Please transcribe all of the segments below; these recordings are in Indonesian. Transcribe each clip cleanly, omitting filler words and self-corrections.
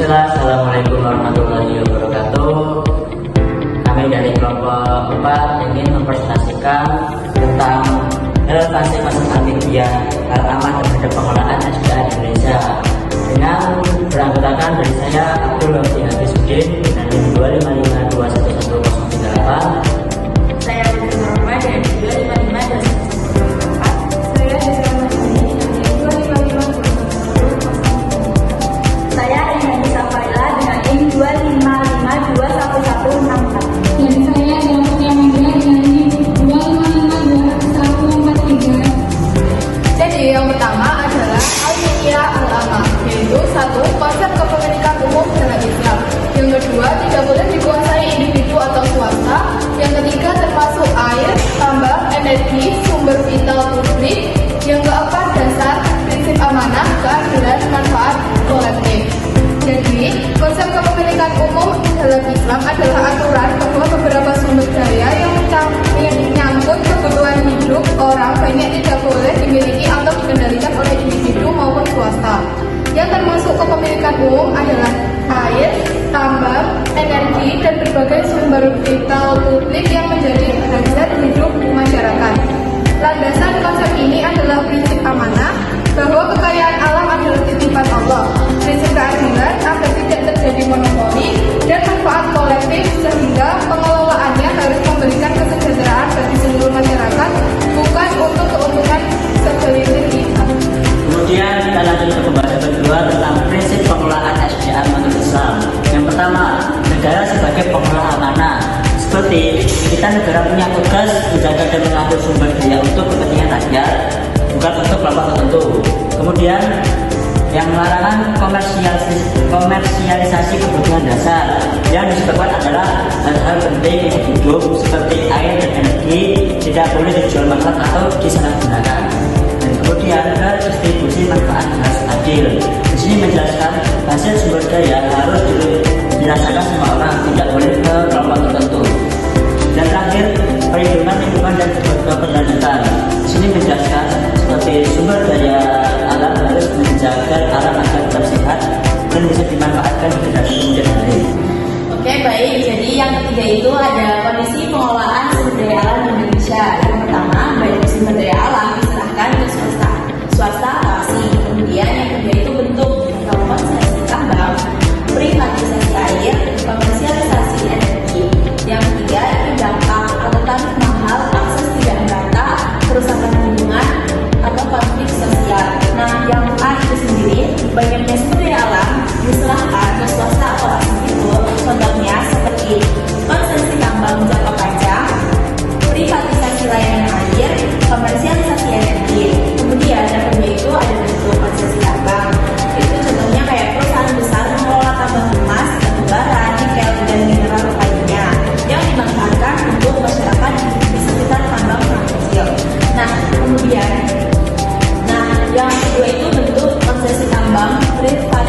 Bismillah, Assalamualaikum warahmatullahi wabarakatuh. Kami dari kelompok 4 ingin mempresentasikan tentang relevansi masalah media hal aman terhadap pengelolaan SDA di Indonesia dengan beranggotakan dari saya Abdul Wahdi Hafizudin dengan NIM 255211108. Saya Budi Norma dengan NIM 255211108. Saya Desra Masini dengan NIM 255211108. Saya Rehan Safaila dengan NIM 255211164. Dan saya Dapat Yamandra dengan NIM 2552143. Jadi yang pertama adalah al-media al-ama, yaitu satu, konsep kepemilikan umum dalam Islam. Yang kedua, tidak boleh dikuasai individu atau swasta. Yang ketiga, termasuk air, tambang, energi, sumber vital publik. Yang keempat, dasar prinsip amanah, keadilan, manfaat kolektif. Jadi, konsep kepemilikan umum dalam Islam adalah aturan bahwa beberapa sumber daya yang menyangkut kebutuhan hidup orang banyak tidak boleh dimiliki atau dikendalikan oleh individu maupun swasta. Yang termasuk kepemilikan umum adalah air, tambang, energi, dan berbagai sumber vital publik yang menjadi hajat hidup masyarakat. Landasan konsep ini adalah prinsip amanah, bahwa kekayaan alam adalah titipan Allah, prinsip keadilan agar tidak terjadi monopoli, dan manfaat kolektif sehingga pengelolaannya harus memberikan kesejahteraan bagi seluruh masyarakat, bukan untuk keuntungan segelintir kita. Kemudian kita lanjut ke pembahasan kedua tentang prinsip pengelolaan SDA menurut Islam. Yang pertama, negara sebagai pengelola amanah. Seperti kita negara punya tugas menjaga dan mengatur sumber daya untuk kepentingan rakyat, bukan untuk kelompok tertentu. Kemudian yang larangan komersialisasi kebutuhan dasar yang disebabkan adalah hal-hal penting hidup seperti air dan energi tidak boleh dijual mahal atau disalahgunakan. Dan kemudian distribusi manfaat harus adil. Di sini menjelaskan hasil sumber daya harus dirasakan semua orang, tidak boleh ke kelompok tertentu. Dan terakhir, perlindungan lingkungan dan keberlanjutan. Di sini menjelaskan seperti sumber daya alam harus menjaga alam agar tetap sehat dan bisa dimanfaatkan di kemudian hari. Oke, baik. Jadi yang ketiga itu ada kondisi pengelolaan sumber daya alam di Indonesia. Yang pertama, baik sumber daya alam diserahkan ke swasta awasi. Kemudian yang kedua itu bentuk komersialisasi tambang, privatisasi air, komersialisasi energi. Yang ketiga itu dampak atau tarif mahal, akses tidak merata, kerusakan lingkungan atau konflik sosial. Nah, yang A itu sendiri, banyaknya sumber daya alam diserahkan ke swasta atau asing itu, contohnya seperti konsesi tambang jangka panjang, privatisasi layanan air, komersialisasi energi. Kemudian yang kedua itu ada bentuk konsesi tambang. Itu contohnya kayak perusahaan besar mengelola tambang emas, batu bara, nikel, dan mineral lainnya yang dimanfaatkan untuk masyarakat di sekitar tambang kecil. Nah, kemudian yang kedua itu bentuk konsesi tambang privatisasi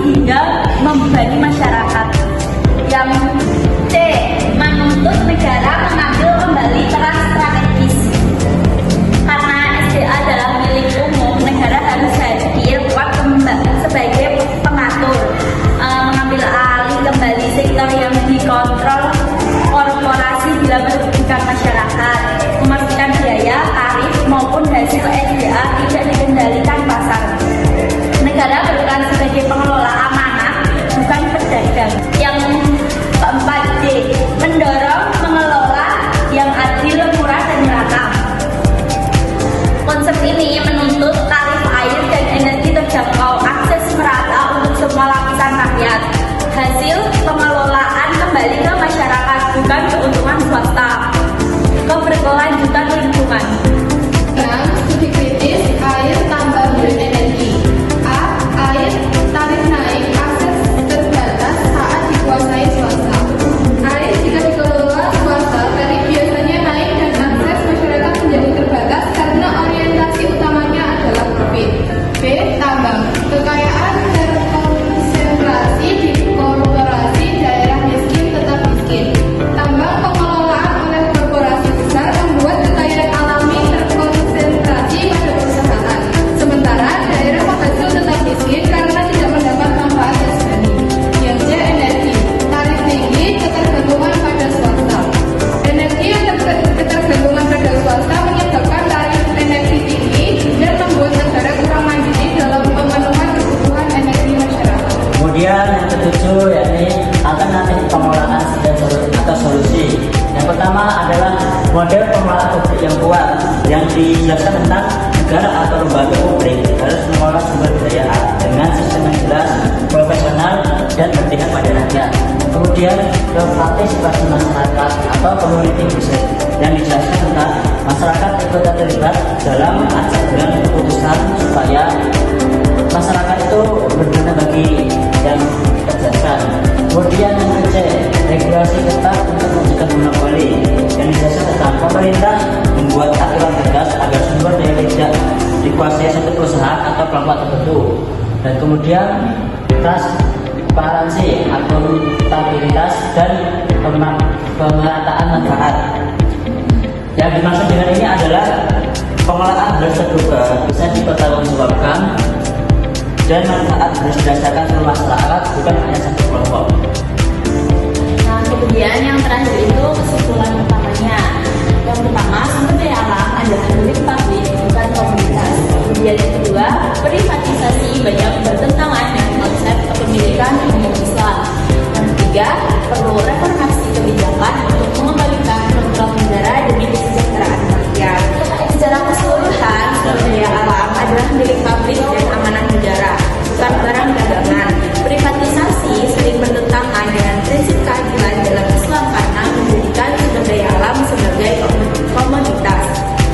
hingga membebani masyarakat. Yang C. Menuntut negara mengambil kembali peran strategis. Karena SDA adalah milik umum, negara harus hadir kuat sebagai pengatur, mengambil alih kembali sektor yang dikontrol korporasi bila merugikan masyarakat, memastikan biaya, tarif maupun hasil SDA tidak dikendalikan pasar. Negara berperan sebagai pengelola amanah, bukan pedagang. Yang keempat D. Mendorong mengelola yang adil, murah, dan merata. Konsep ini menuntut tarif air dan energi terjangkau, akses merata untuk semua lapisan rakyat. Hasil pengelolaan kembali ke masyarakat, bukan keuntungan swasta. Keberkelanjutan lingkungan. Yang studi kritis air tambah berenergi. A. Air tarif naik, akses terbatas saat dikuasai swasta. Air jika dikelola swasta, tarif biasanya naik dan akses masyarakat menjadi terbatas karena orientasi utamanya adalah profit. B. Tambang. Kekayaan terkonsentrasi di korporasi, daerah miskin tetap miskin. Tambang pengelolaan oleh korporasi besar membuat kekayaan alami terkonsentrasi pada perusahaan. Sementara daerah penghasil tetap miskin karena tidak mendapat manfaat jasmani. Yang C. Energi. Tarif tinggi, ketergantungan pada swasta. Energi yang ketergantungan pada swasta menyebabkan tarif energi tinggi dan membuat negara kurang mandiri dalam pemenuhan kebutuhan energi masyarakat. Kemudian yang ketujuh yakni alternatif pengelolaan atau solusi. Yang pertama adalah model pengelolaan publik yang kuat, yang dijelaskan tentang negara atau lembaga publik harus mengelola sumber daya alam dengan sistem yang jelas, profesional, dan berpihak pada rakyat. Kemudian ke partisipasi masyarakat atau community based, yang dijelaskan tentang masyarakat ikut terlibat dalam pengambilan keputusan supaya masyarakat itu berguna bagi yang dikerjakan. Kemudian yang ke C, regulasi ketat untuk mencegah monopoli, yang dijelaskan tentang pemerintah membuat aturan tegas agar sumber daya tidak dikuasai satu perusahaan atau kelompok tertentu. Dan kemudian transparansi, akuntabilitas, dan pemerataan manfaat. Yang dimaksud dengan ini adalah pengelolaan harus terbuka, bisa dipertanggungjawabkan, dan manfaat harus dirasakan seluruh masyarakat, bukan hanya satu kelompok. Nah, kemudian yang terakhir itu kesimpulan utamanya. Yang pertama, sumber daya alam adalah milik publik, bukan komunitas. Kemudian yang kedua, privatisasi banyak bertentangan dengan konsep kepemilikan umum Islam. Yang ketiga, perlu reformasi kebijakan untuk mengembalikan kontrol negara demi kesejahteraan rakyat. Secara keseluruhan, sumber daya alam adalah milik publik dan amanah negara, bukan barang dagangan. Privatisasi sering bertentangan dengan prinsip keadilan dalam Islam karena menjadikan sumber daya alam sebagai komoditas.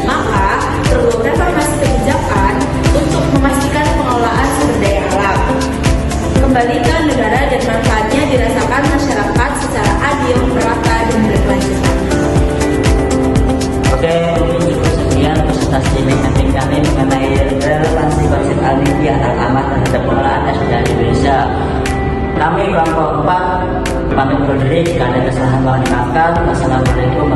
Maka perlu reformasi kebijakan untuk memastikan pengelolaan sumber daya alam. Kembalikan negara dan manfaatnya dirasakan masyarakat secara adil, merata, dan berkelanjutan. Oke, mungkin cukup sekian presentasi mekanik kami mengenai relevansi konsep al-milki al-aman terhadap pengelolaan SDA di Indonesia. Kami kelompok 4 pamit undur diri. Jika ada kesalahan mohon dimaafkan. Wassalamualaikum